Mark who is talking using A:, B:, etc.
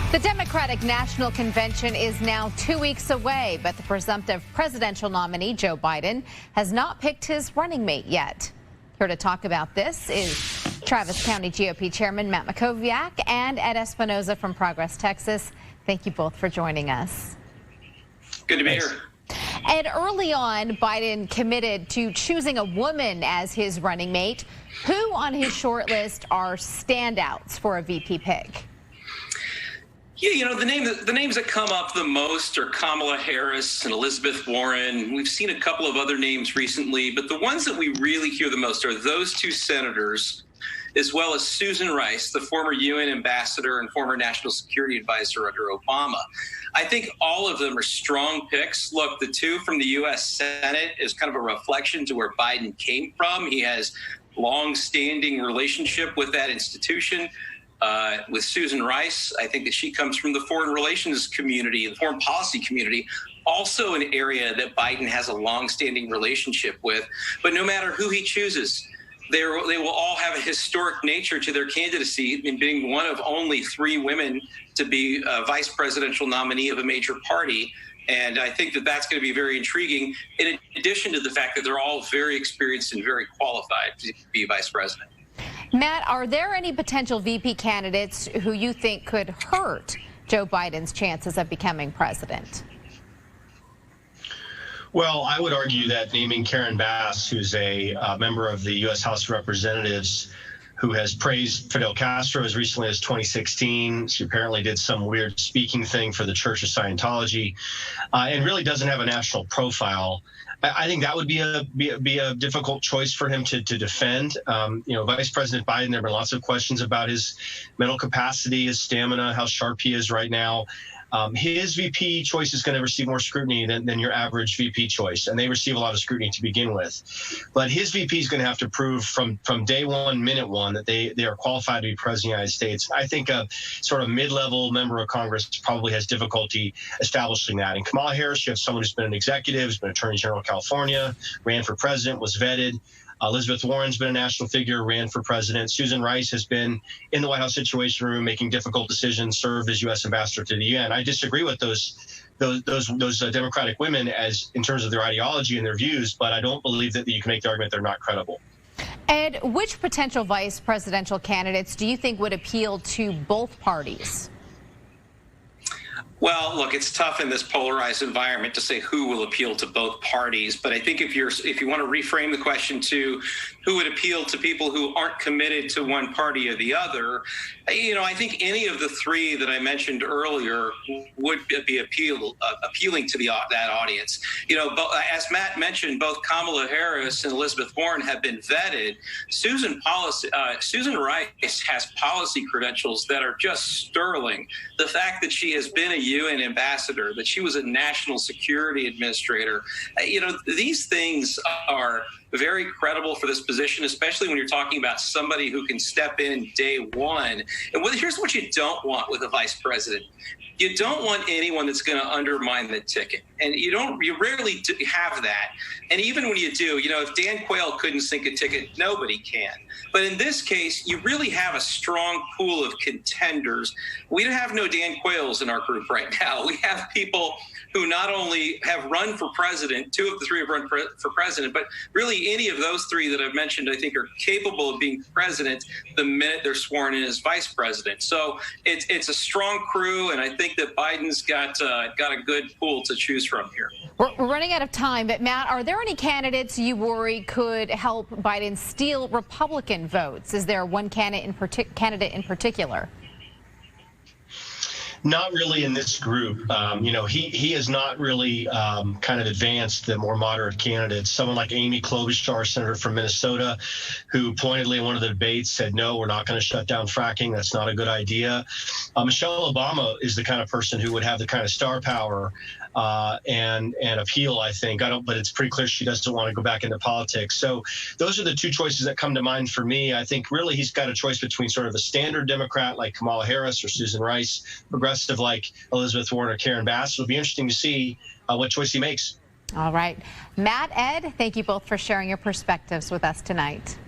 A: The Democratic National Convention is now 2 weeks away, but the presumptive presidential nominee, Joe Biden, has not picked his running mate yet. Here to talk about this is Travis County GOP Chairman Matt Mackowiak and Ed Espinoza from Progress, Texas. Thank you both for joining us.
B: Good to be here.
A: Ed, early on, Biden committed to choosing a woman as his running mate. Who on his short list are standouts for a VP pick?
B: Yeah, you know, the names that come up the most are Kamala Harris and Elizabeth Warren. We've seen a couple of other names recently, but the ones that we really hear the most are those two senators, as well as Susan Rice, the former UN ambassador and former national security advisor under Obama. I think all of them are strong picks. Look, the two from the U.S. Senate is kind of a reflection to where Biden came from. He has long-standing relationship with that institution. With Susan Rice, I think that she comes from the foreign relations community, the foreign policy community, also an area that Biden has a long-standing relationship with. But no matter who he chooses, they will all have a historic nature to their candidacy in being one of only 3 women to be a vice presidential nominee of a major party. And I think that that's going to be very intriguing, in addition to the fact that they're all very experienced and very qualified to be vice president.
A: Matt, are there any potential VP candidates who you think could hurt Joe Biden's chances of becoming president?
C: Well, I would argue that naming Karen Bass, who's a member of the U.S. House of Representatives, who has praised Fidel Castro as recently as 2016. She apparently did some weird speaking thing for the Church of Scientology, and really doesn't have a national profile. I think that would be a difficult choice for him to defend. You know, Vice President Biden, there have been lots of questions about his mental capacity, his stamina, how sharp he is right now. His VP choice is going to receive more scrutiny than your average VP choice, and they receive a lot of scrutiny to begin with. But his VP is going to have to prove from day one, minute one, that they are qualified to be president of the United States. I think a sort of mid-level member of Congress probably has difficulty establishing that. And Kamala Harris, you have someone who's been an executive, who's been Attorney General of California, ran for president, was vetted. Elizabeth Warren's been a national figure, ran for president. Susan Rice has been in the White House Situation Room making difficult decisions, served as U.S. ambassador to the UN. I disagree with those Democratic women as in terms of their ideology and their views, but I don't believe that you can make the argument they're not credible.
A: Ed, which potential vice presidential candidates do you think would appeal to both parties?
B: Well, look, it's tough in this polarized environment to say who will appeal to both parties. But I think if you want to reframe the question to who would appeal to people who aren't committed to one party or the other, you know, I think any of the 3 that I mentioned earlier would be appealing to that audience. You know, as Matt mentioned, both Kamala Harris and Elizabeth Warren have been vetted. Susan Rice has policy credentials that are just sterling. The fact that she has been a UN ambassador, that she was a national security administrator, you know, these things are very credible for this position, especially when you're talking about somebody who can step in day one. And here's what you don't want with a vice president. You don't want anyone that's going to undermine the ticket. And you rarely have that. And even when you do, you know, if Dan Quayle couldn't sink a ticket, nobody can. But in this case, you really have a strong pool of contenders. We don't have no Dan Quayles in our group right now. We have people who not only have run for president, 2 of the 3 have run for president, but really any of those 3 that I've mentioned, I think, are capable of being president the minute they're sworn in as vice president. So it's a strong crew, and I think that Biden's got a good pool to choose from here.
A: We're running out of time, but Matt, are there any candidates you worry could help Biden steal Republican votes? Is there one candidate in particular?
C: Not really in this group. You know, he has not really kind of advanced the more moderate candidates. Someone like Amy Klobuchar, senator from Minnesota, who pointedly in one of the debates said, no, we're not going to shut down fracking. That's not a good idea. Michelle Obama is the kind of person who would have the kind of star power and appeal, I think. But it's pretty clear she doesn't want to go back into politics. So those are the 2 choices that come to mind for me. I think really he's got a choice between sort of a standard Democrat like Kamala Harris or Susan Rice, progressive like Elizabeth Warren or Karen Bass. It'll be interesting to see what choice he makes.
A: All right. Matt, Ed, thank you both for sharing your perspectives with us tonight.